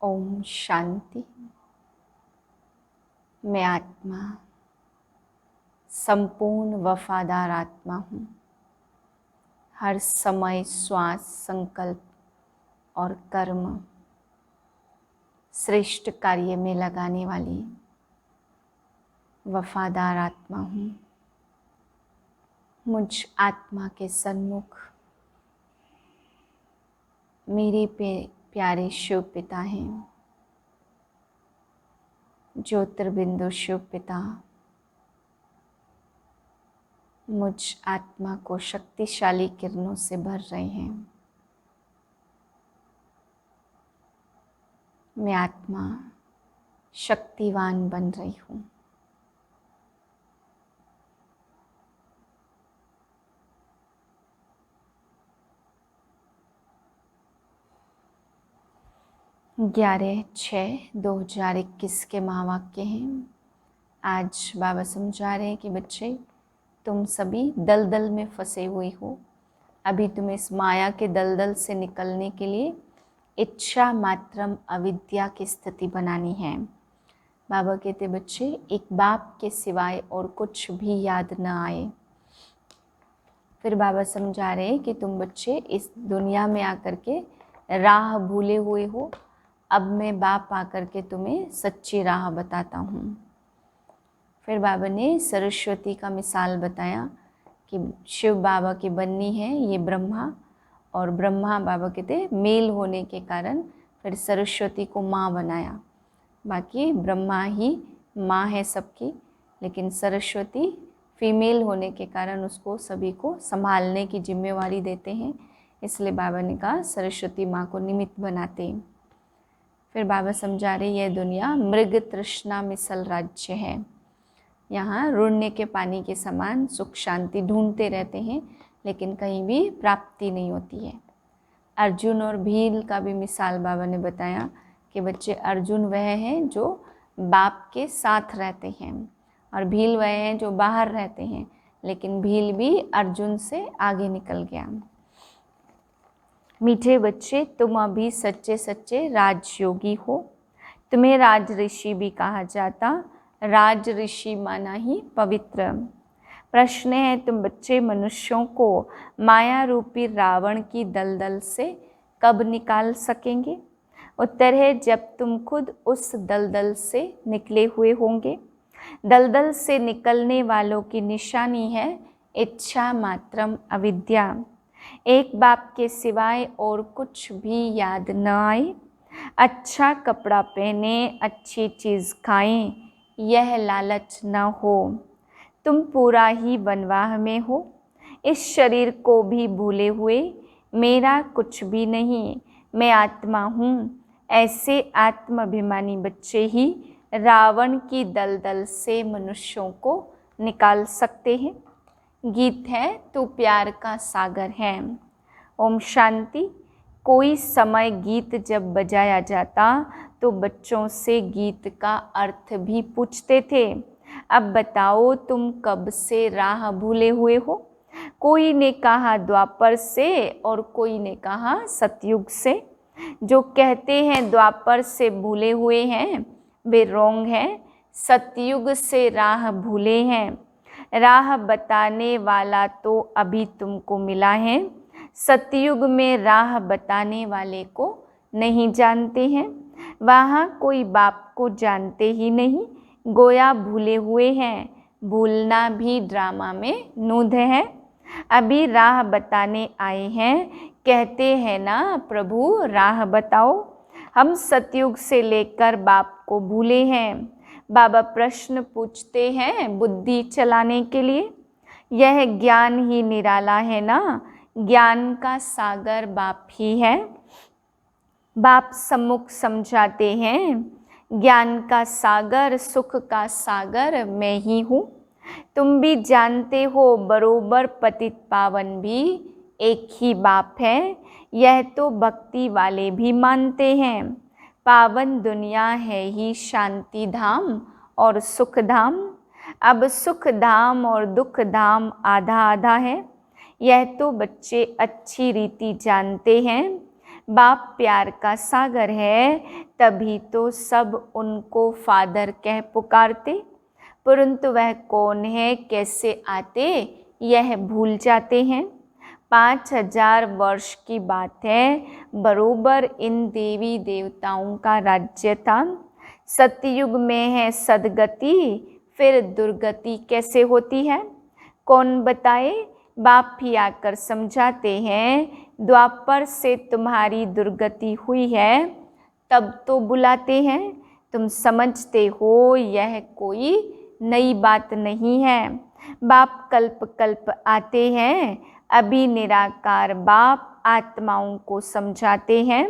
ओम शांति। मैं आत्मा संपूर्ण वफादार आत्मा हूँ। हर समय श्वास, संकल्प और कर्म श्रेष्ठ कार्य में लगाने वाली वफादार आत्मा हूँ। मुझ आत्मा के सन्मुख मेरे प्यारे शिव पिता हैं। ज्योतिर्बिंदु शिव पिता मुझ आत्मा को शक्तिशाली किरणों से भर रहे हैं। मैं आत्मा शक्तिवान बन रही हूँ। ग्यारह 6/2021 के महावाक्य हैं। आज बाबा समझा रहे हैं कि बच्चे, तुम सभी दलदल में फंसे हुए हो। अभी तुम्हें इस माया के दलदल से निकलने के लिए इच्छा मात्रम अविद्या की स्थिति बनानी है। बाबा कहते बच्चे, एक बाप के सिवाय और कुछ भी याद न आए। फिर बाबा समझा रहे हैं कि तुम बच्चे इस दुनिया में आकर के राह भूले हुए हो। अब मैं बाप आकर के तुम्हें सच्ची राह बताता हूँ। फिर बाबा ने सरस्वती का मिसाल बताया कि शिव बाबा की बन्नी है ये ब्रह्मा, और ब्रह्मा बाबा कहते मेल होने के कारण फिर सरस्वती को माँ बनाया। बाकी ब्रह्मा ही माँ है सबकी, लेकिन सरस्वती फीमेल होने के कारण उसको सभी को संभालने की जिम्मेवारी देते हैं। इसलिए बाबा ने कहा सरस्वती माँ को निमित्त बनाते हैं। फिर बाबा समझा रहे यह दुनिया मृग तृष्णा मिसल राज्य है। यहाँ रुड़ने के पानी के समान सुख शांति ढूंढते रहते हैं, लेकिन कहीं भी प्राप्ति नहीं होती है। अर्जुन और भील का भी मिसाल बाबा ने बताया कि बच्चे, अर्जुन वह हैं जो बाप के साथ रहते हैं और भील वह हैं जो बाहर रहते हैं, लेकिन भील भी अर्जुन से आगे निकल गया। मीठे बच्चे, तुम अभी सच्चे सच्चे राजयोगी हो। तुम्हें राज ऋषि भी कहा जाता। राज ऋषि माना ही पवित्र। प्रश्न है, तुम बच्चे मनुष्यों को माया रूपी रावण की दलदल से कब निकाल सकेंगे? उत्तर है, जब तुम खुद उस दलदल से निकले हुए होंगे। दलदल से निकलने वालों की निशानी है इच्छा मात्रम अविद्या। एक बाप के सिवाय और कुछ भी याद न आए। अच्छा कपड़ा पहने, अच्छी चीज़ खाएं, यह लालच न हो। तुम पूरा ही वनवाह में हो। इस शरीर को भी भूले हुए मेरा कुछ भी नहीं, मैं आत्मा हूँ। ऐसे आत्माभिमानी बच्चे ही रावण की दलदल से मनुष्यों को निकाल सकते हैं। गीत है, तू प्यार का सागर है। ओम शांति। कोई समय गीत जब बजाया जाता तो बच्चों से गीत का अर्थ भी पूछते थे। अब बताओ, तुम कब से राह भूले हुए हो? कोई ने कहा द्वापर से और कोई ने कहा सतयुग से। जो कहते हैं द्वापर से भूले हुए हैं वे रोंग हैं। सतयुग से राह भूले हैं। राह बताने वाला तो अभी तुमको मिला है। सतयुग में राह बताने वाले को नहीं जानते हैं। वहाँ कोई बाप को जानते ही नहीं, गोया भूले हुए हैं। भूलना भी ड्रामा में नूध है। अभी राह बताने आए हैं, कहते हैं ना प्रभु राह बताओ। हम सतयुग से लेकर बाप को भूले हैं। बाबा प्रश्न पूछते हैं बुद्धि चलाने के लिए। यह ज्ञान ही निराला है ना। ज्ञान का सागर बाप ही है। बाप सम्मुख समझाते हैं, ज्ञान का सागर, सुख का सागर मैं ही हूँ। तुम भी जानते हो बरोबर पतित पावन भी एक ही बाप है। यह तो भक्ति वाले भी मानते हैं। पावन दुनिया है ही शांति धाम और सुख धाम। अब सुख धाम और दुख धाम आधा आधा है। यह तो बच्चे अच्छी रीति जानते हैं। बाप प्यार का सागर है, तभी तो सब उनको फादर कह पुकारते, परंतु वह कौन है, कैसे आते, यह भूल जाते हैं। 5000 वर्ष की बात है, बरोबर इन देवी देवताओं का राज्य था। सतयुग में है सदगति, फिर दुर्गति कैसे होती है, कौन बताए, बाप ही आकर समझाते हैं। द्वापर से तुम्हारी दुर्गति हुई है, तब तो बुलाते हैं। तुम समझते हो यह कोई नई बात नहीं है। बाप कल्प कल्प आते हैं, अभी निराकार बाप आत्माओं को समझाते हैं।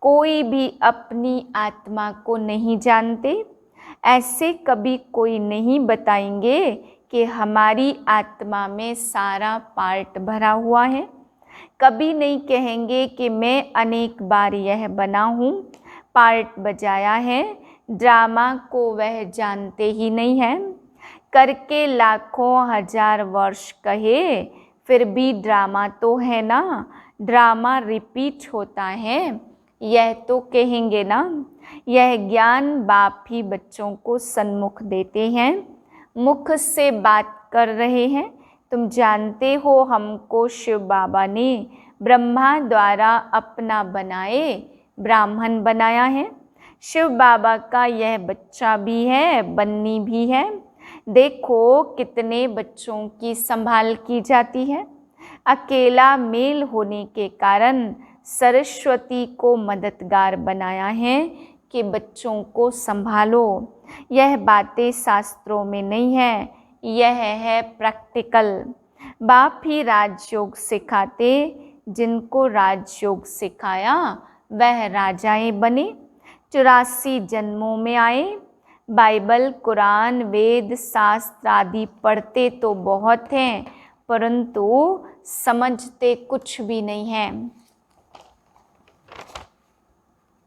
कोई भी अपनी आत्मा को नहीं जानते, ऐसे कभी कोई नहीं बताएंगे कि हमारी आत्मा में सारा पार्ट भरा हुआ है। कभी नहीं कहेंगे कि मैं अनेक बार यह बना हूँ, पार्ट बजाया है। ड्रामा को वह जानते ही नहीं है। करके लाखों हजार वर्ष कहे, फिर भी ड्रामा तो है ना, ड्रामा रिपीट होता है, यह तो कहेंगे ना। यह ज्ञान बाप ही बच्चों को सन्मुख देते हैं, मुख से बात कर रहे हैं। तुम जानते हो हमको शिव बाबा ने ब्रह्मा द्वारा अपना बनाए ब्राह्मण बनाया है। शिव बाबा का यह बच्चा भी है, बन्नी भी है। देखो कितने बच्चों की संभाल की जाती है। अकेला मेल होने के कारण सरस्वती को मददगार बनाया है कि बच्चों को संभालो। यह बातें शास्त्रों में नहीं है, यह है प्रैक्टिकल। बाप ही राजयोग सिखाते, जिनको राजयोग सिखाया वह राजाएं बने। 84 जन्मों में आए। बाइबल, कुरान, वेद, शास्त्र आदि पढ़ते तो बहुत हैं, परंतु समझते कुछ भी नहीं हैं।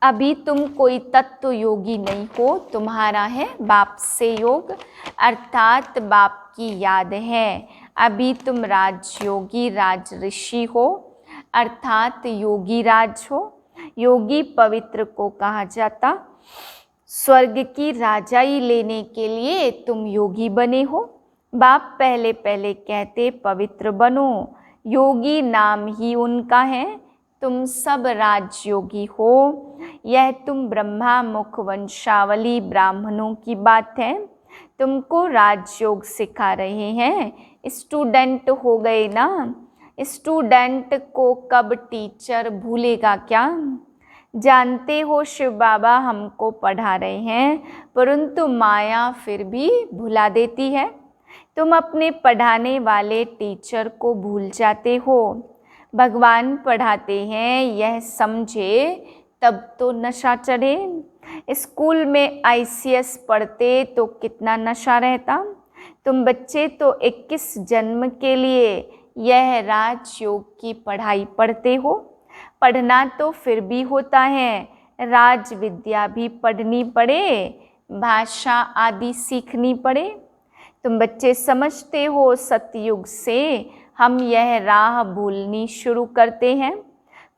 अभी तुम कोई तत्व योगी नहीं हो, तुम्हारा है बाप से योग, अर्थात बाप की याद है। अभी तुम राजयोगी राज ऋषि हो, अर्थात योगी राज हो। योगी पवित्र को कहा जाता। स्वर्ग की राजाई लेने के लिए तुम योगी बने हो। बाप पहले पहले कहते पवित्र बनो, योगी नाम ही उनका है। तुम सब राजयोगी हो। यह तुम ब्रह्मा मुख वंशावली ब्राह्मणों की बात है। तुमको राजयोग सिखा रहे हैं, स्टूडेंट हो गए ना। स्टूडेंट को कब टीचर भूलेगा क्या। जानते हो शिव बाबा हमको पढ़ा रहे हैं, परंतु माया फिर भी भुला देती है। तुम अपने पढ़ाने वाले टीचर को भूल जाते हो। भगवान पढ़ाते हैं, यह समझे तब तो नशा चढ़े। स्कूल में ICS पढ़ते तो कितना नशा रहता। तुम बच्चे तो 21 जन्म के लिए यह राजयोग की पढ़ाई पढ़ते हो। पढ़ना तो फिर भी होता है, राज विद्या भी पढ़नी पड़े, भाषा आदि सीखनी पड़े। तुम बच्चे समझते हो सतयुग से हम यह राह भूलनी शुरू करते हैं।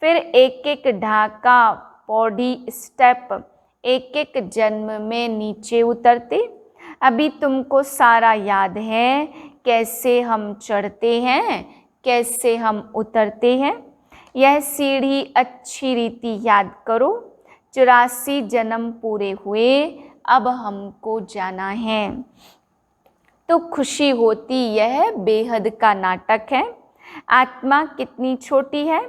फिर एक एक ढाका, पौड़ी, स्टेप, एक एक जन्म में नीचे उतरते। अभी तुमको सारा याद है, कैसे हम चढ़ते हैं, कैसे हम उतरते हैं। यह सीढ़ी अच्छी रीति याद करो। 84 जन्म पूरे हुए, अब हमको जाना है। तो खुशी होती, यह बेहद का नाटक है। आत्मा कितनी छोटी है,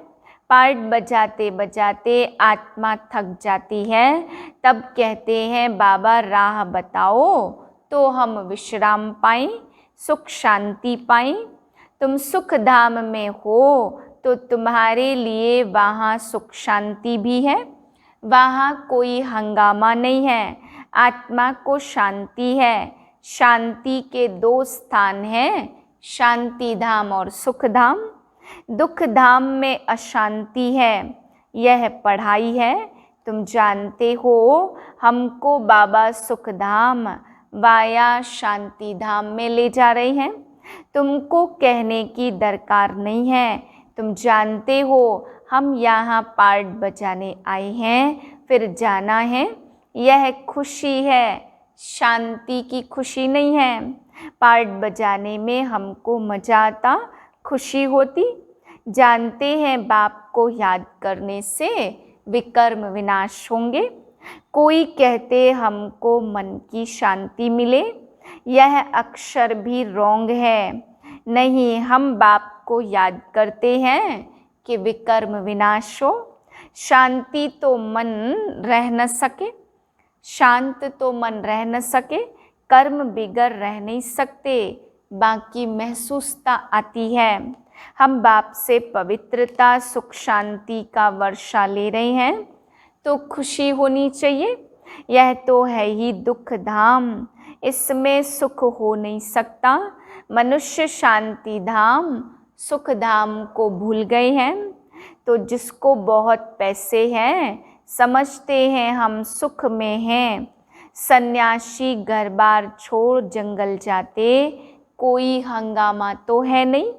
पार्ट बजाते बजाते आत्मा थक जाती है। तब कहते हैं बाबा राह बताओ तो हम विश्राम पाएं, सुख शांति पाएं। तुम सुख धाम में हो तो तुम्हारे लिए वहाँ सुख शांति भी है। वहाँ कोई हंगामा नहीं है, आत्मा को शांति है। शांति के 2 स्थान हैं, शांति धाम और सुख धाम। दुख धाम में अशांति है, यह पढ़ाई है। तुम जानते हो हमको बाबा सुख धाम वाया शांति धाम में ले जा रहे हैं। तुमको कहने की दरकार नहीं है, तुम जानते हो हम यहाँ पार्ट बजाने आए हैं, फिर जाना है। यह खुशी है, शांति की खुशी नहीं है। पार्ट बजाने में हमको मजा आता, खुशी होती। जानते हैं बाप को याद करने से विकर्म विनाश होंगे। कोई कहते हमको मन की शांति मिले, यह अक्षर भी रॉन्ग है। नहीं, हम बाप को याद करते हैं कि विकर्म विनाश हो। शांति तो मन रह न सके, शांत तो मन रह न सके, कर्म बिगड़ रह नहीं सकते, बाकी महसूसता आती है। हम बाप से पवित्रता सुख शांति का वर्षा ले रहे हैं तो खुशी होनी चाहिए। यह तो है ही दुख धाम, इसमें सुख हो नहीं सकता। मनुष्य शांति धाम सुख धाम को भूल गए हैं। तो जिसको बहुत पैसे हैं समझते हैं हम सुख में हैं। सन्यासी घर बार छोड़ जंगल जाते, कोई हंगामा तो है नहीं,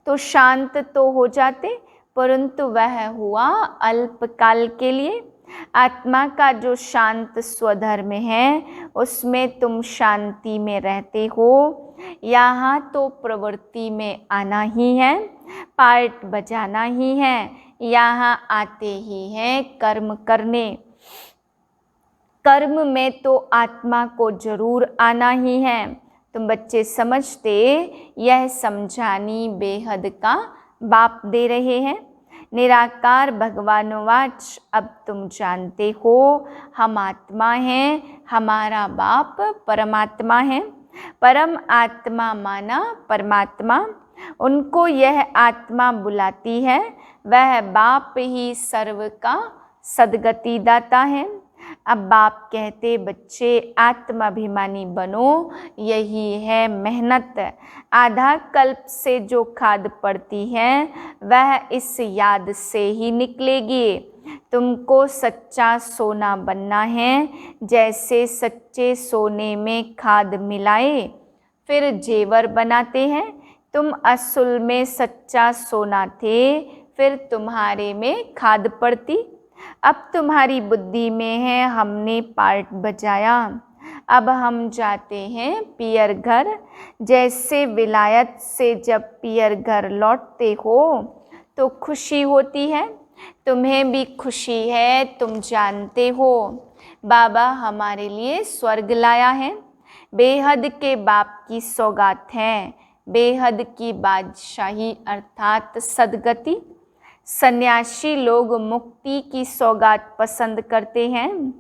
तो शांत तो हो जाते, परंतु वह हुआ अल्पकाल के लिए। आत्मा का जो शांत स्वधर्म है उसमें तुम शांति में रहते हो। यहाँ तो प्रवृत्ति में आना ही है, पार्ट बजाना ही है, यहाँ आते ही हैं कर्म करने। कर्म में तो आत्मा को जरूर आना ही है। तुम बच्चे समझते, यह समझानी बेहद का बाप दे रहे हैं। निराकार भगवानवाच, अब तुम जानते हो हम आत्मा हैं, हमारा बाप परमात्मा है। परम आत्मा माना परमात्मा, उनको यह आत्मा बुलाती है। वह बाप ही सर्व का सद्गति दाता है। अब बाप कहते बच्चे आत्माभिमानी बनो, यही है मेहनत। आधा कल्प से जो खाद पड़ती है वह इस याद से ही निकलेगी। तुमको सच्चा सोना बनना है। जैसे सच्चे सोने में खाद मिलाए फिर जेवर बनाते हैं। तुम असल में सच्चा सोना थे, फिर तुम्हारे में खाद पड़ती। अब तुम्हारी बुद्धि में है हमने पार्ट बजाया, अब हम जाते हैं पियर घर। जैसे विलायत से जब पियर घर लौटते हो तो खुशी होती है। तुम्हें भी खुशी है, तुम जानते हो बाबा हमारे लिए स्वर्ग लाया है। बेहद के बाप की सौगात है, बेहद की बादशाही अर्थात सद्गति। सन्यासी लोग मुक्ति की सौगात पसंद करते हैं।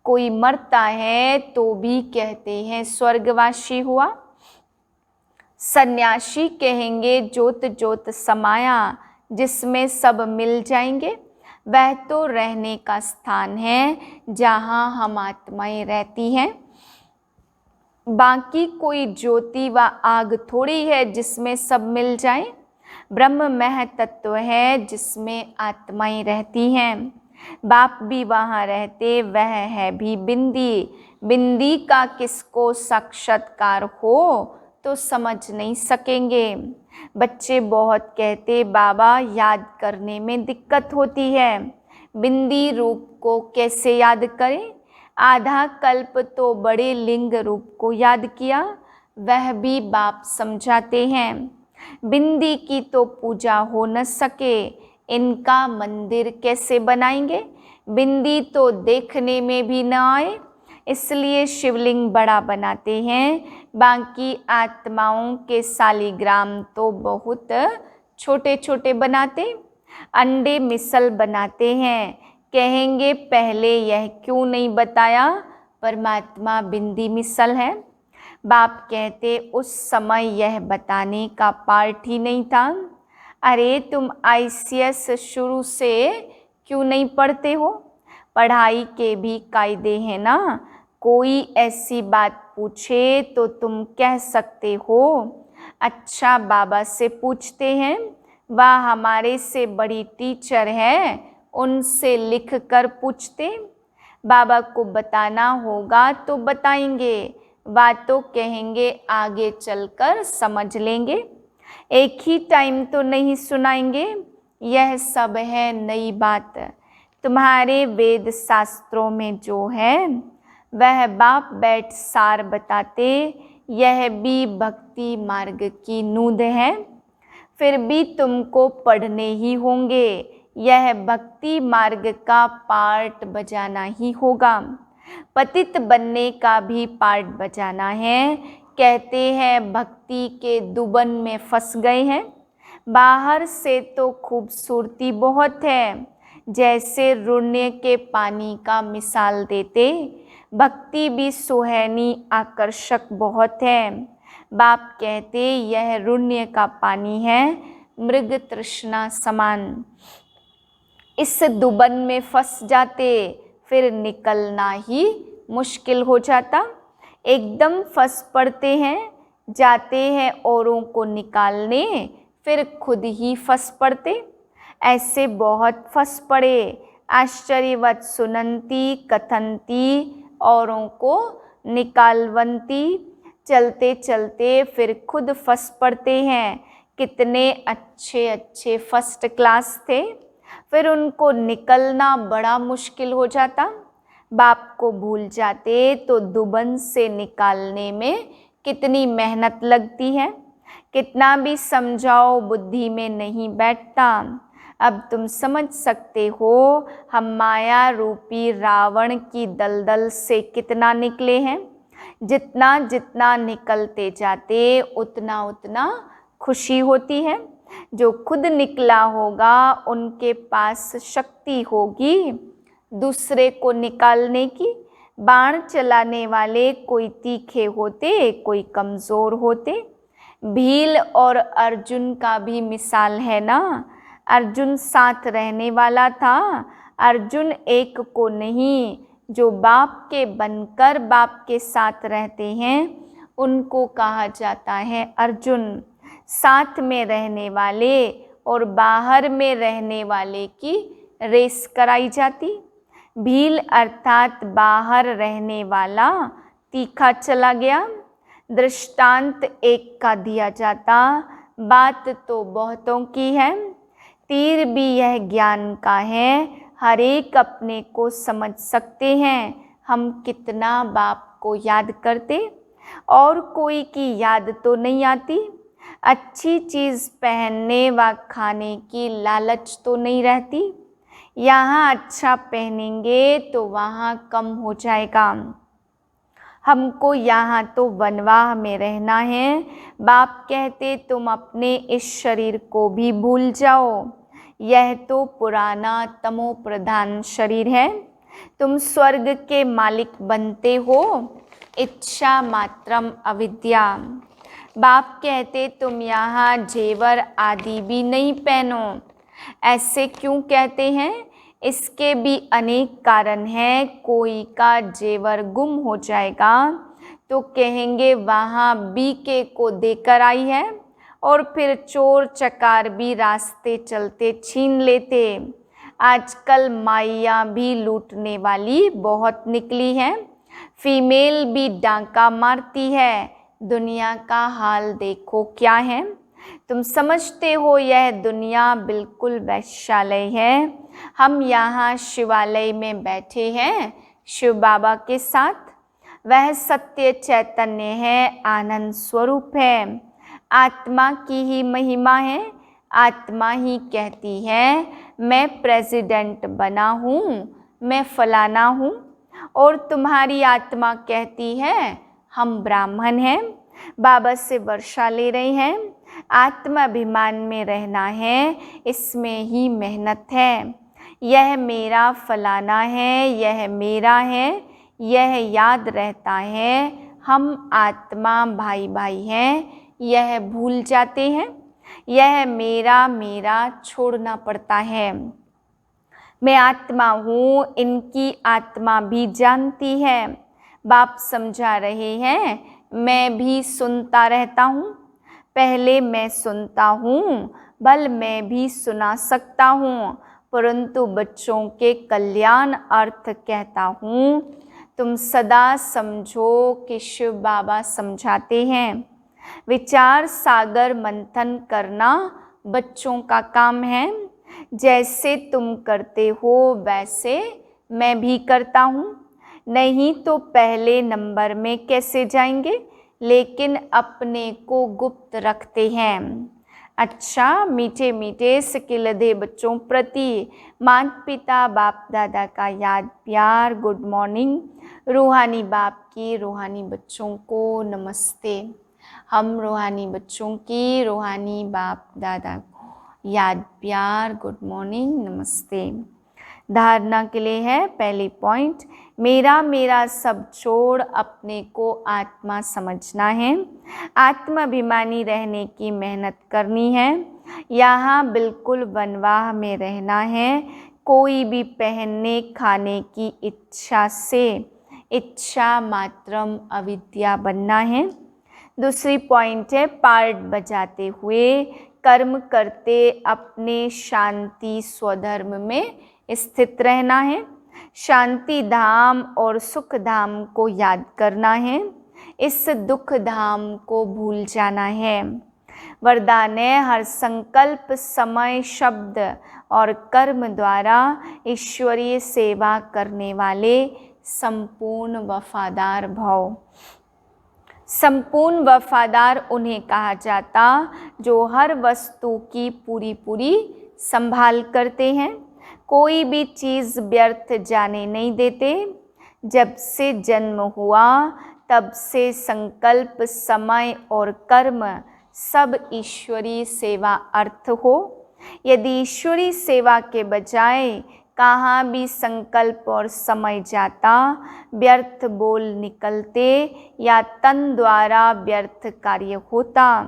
कोई मरता है तो भी कहते हैं स्वर्गवासी हुआ। सन्यासी कहेंगे ज्योत ज्योत समाया, जिसमें सब मिल जाएंगे। वह तो रहने का स्थान है जहाँ हम आत्माएं रहती हैं। बाकी कोई ज्योति व आग थोड़ी है जिसमें सब मिल जाए। ब्रह्म मह तत्व है जिसमें आत्माएं रहती हैं। बाप भी वहाँ रहते, वह है भी बिंदी। बिंदी का किसको साक्षात्कार हो तो समझ नहीं सकेंगे। बच्चे बहुत कहते बाबा याद करने में दिक्कत होती है, बिंदी रूप को कैसे याद करें। आधा कल्प तो बड़े लिंग रूप को याद किया, वह भी बाप समझाते हैं। बिंदी की तो पूजा हो न सके, इनका मंदिर कैसे बनाएंगे। बिंदी तो देखने में भी न आए, इसलिए शिवलिंग बड़ा बनाते हैं। बाकी आत्माओं के सालिग्राम तो बहुत छोटे छोटे बनाते। अंडे मिसल बनाते हैं, कहेंगे पहले यह क्यों नहीं बताया, परमात्मा बिंदी मिसल है। बाप कहते उस समय यह बताने का पार्ट ही नहीं था। अरे तुम ICS शुरू से क्यों नहीं पढ़ते हो, पढ़ाई के भी कायदे हैं ना। कोई ऐसी बात पूछे तो तुम कह सकते हो अच्छा बाबा से पूछते हैं, वह हमारे से बड़ी टीचर है, उनसे लिख कर पूछते। बाबा को बताना होगा तो बताएंगे, बातों कहेंगे आगे चलकर समझ लेंगे। एक ही टाइम तो नहीं सुनाएंगे, यह सब है नई बात। तुम्हारे वेद शास्त्रों में जो है वह बाप बैठ सार बताते, यह भी भक्ति मार्ग की नूंद है। फिर भी तुमको पढ़ने ही होंगे, यह भक्ति मार्ग का पार्ट बजाना ही होगा। पतित बनने का भी पार्ट बजाना है। कहते हैं भक्ति के दुबन में फंस गए हैं। बाहर से तो खूबसूरती बहुत है, जैसे रुण्य के पानी का मिसाल देते, भक्ति भी सुहानी आकर्षक बहुत है। बाप कहते यह रुण्य का पानी है, मृग तृष्णा समान। इस दुबन में फंस जाते, फिर निकलना ही मुश्किल हो जाता। एकदम फंस पड़ते हैं, जाते हैं औरों को निकालने, फिर खुद ही फंस पड़ते। ऐसे बहुत फंस पड़े, आश्चर्यवत सुनंती कथनती, औरों को निकालवंती। चलते चलते फिर खुद फंस पड़ते हैं। कितने अच्छे अच्छे फर्स्ट क्लास थे, फिर उनको निकलना बड़ा मुश्किल हो जाता। बाप को भूल जाते तो दुबन से निकालने में कितनी मेहनत लगती है। कितना भी समझाओ बुद्धि में नहीं बैठता। अब तुम समझ सकते हो हम माया रूपी रावण की दलदल से कितना निकले हैं। जितना जितना निकलते जाते उतना उतना खुशी होती है। जो खुद निकला होगा उनके पास शक्ति होगी दूसरे को निकालने की। बाण चलाने वाले कोई तीखे होते, कोई कमज़ोर होते। भील और अर्जुन का भी मिसाल है ना। अर्जुन साथ रहने वाला था। अर्जुन एक को नहीं, जो बाप के बनकर बाप के साथ रहते हैं उनको कहा जाता है अर्जुन। साथ में रहने वाले और बाहर में रहने वाले की रेस कराई जाती। भील अर्थात बाहर रहने वाला तीखा चला गया। दृष्टांत एक का दिया जाता, बात तो बहुतों की है। तीर भी यह ज्ञान का है, हर एक अपने को समझ सकते हैं। हम कितना बाप को याद करते, और कोई की याद तो नहीं आती। अच्छी चीज़ पहनने व खाने की लालच तो नहीं रहती। यहाँ अच्छा पहनेंगे तो वहाँ कम हो जाएगा। हमको यहाँ तो वनवाह में रहना है। बाप कहते तुम अपने इस शरीर को भी भूल जाओ, यह तो पुराना तमो प्रधान शरीर है। तुम स्वर्ग के मालिक बनते हो, इच्छा मात्रम अविद्या। बाप कहते तुम यहाँ जेवर आदि भी नहीं पहनो। ऐसे क्यों कहते हैं? इसके भी अनेक कारण हैं। कोई का जेवर गुम हो जाएगा तो कहेंगे वहाँ बीके को देकर आई है, और फिर चोर चकार भी रास्ते चलते छीन लेते। आजकल माइयाँ भी लूटने वाली बहुत निकली हैं। फीमेल भी डांका मारती है। दुनिया का हाल देखो क्या है। तुम समझते हो यह दुनिया बिल्कुल वैश्यालय है। हम यहाँ शिवालय में बैठे हैं शिव बाबा के साथ। वह सत्य चैतन्य है, आनंद स्वरूप है। आत्मा की ही महिमा है। आत्मा ही कहती है मैं प्रेसिडेंट बना हूँ, मैं फलाना हूँ, और तुम्हारी आत्मा कहती है हम ब्राह्मण हैं। बाबा से वर्षा ले रहे हैं। आत्माभिमान में रहना है, इसमें ही मेहनत है। यह मेरा फलाना है, यह मेरा है, यह याद रहता है। हम आत्मा भाई भाई हैं, यह भूल जाते हैं। यह मेरा मेरा छोड़ना पड़ता है। मैं आत्मा हूँ, इनकी आत्मा भी जानती है। बाप समझा रहे हैं मैं भी सुनता रहता हूँ। पहले मैं सुनता हूँ, भल मैं भी सुना सकता हूँ, परंतु बच्चों के कल्याण अर्थ कहता हूँ। तुम सदा समझो कि शिव बाबा समझाते हैं। विचार सागर मंथन करना बच्चों का काम है। जैसे तुम करते हो वैसे मैं भी करता हूँ, नहीं तो पहले नंबर में कैसे जाएंगे, लेकिन अपने को गुप्त रखते हैं। अच्छा, मीठे मीठे सिकिलधे बच्चों प्रति माता पिता बाप दादा का याद प्यार गुड मॉर्निंग। रूहानी बाप की रूहानी बच्चों को नमस्ते। हम रूहानी बच्चों की रूहानी बाप दादा को याद प्यार गुड मॉर्निंग नमस्ते। धारणा के लिए है पहली पॉइंट, मेरा मेरा सब छोड़ अपने को आत्मा समझना है। आत्माभिमानी रहने की मेहनत करनी है। यहाँ बिल्कुल वनवाह में रहना है। कोई भी पहनने खाने की इच्छा से इच्छा मात्रम अविद्या बनना है। दूसरी पॉइंट है, पार्ट बजाते हुए कर्म करते अपने शांति स्वधर्म में स्थित रहना है। शांति धाम और सुख धाम को याद करना है, इस दुख धाम को भूल जाना है। वरदान है, हर संकल्प समय शब्द और कर्म द्वारा ईश्वरीय सेवा करने वाले संपूर्ण वफादार भव। संपूर्ण वफादार उन्हें कहा जाता जो हर वस्तु की पूरी पूरी संभाल करते हैं, कोई भी चीज़ व्यर्थ जाने नहीं देते। जब से जन्म हुआ तब से संकल्प समय और कर्म सब ईश्वरीय सेवा अर्थ हो। यदि ईश्वरीय सेवा के बजाय कहाँ भी संकल्प और समय जाता, व्यर्थ बोल निकलते या तन द्वारा व्यर्थ कार्य होता,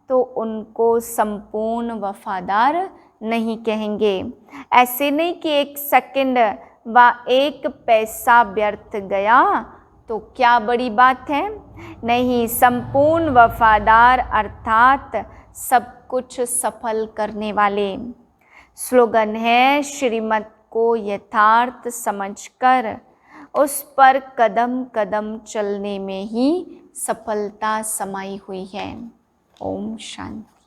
तो उनको संपूर्ण वफादार नहीं कहेंगे। ऐसे नहीं कि एक सेकंड व एक पैसा व्यर्थ गया तो क्या बड़ी बात है, नहीं, संपूर्ण वफादार अर्थात सब कुछ सफल करने वाले। स्लोगन है, श्रीमत को यथार्थ समझकर उस पर कदम कदम चलने में ही सफलता समाई हुई है। ओम शांति।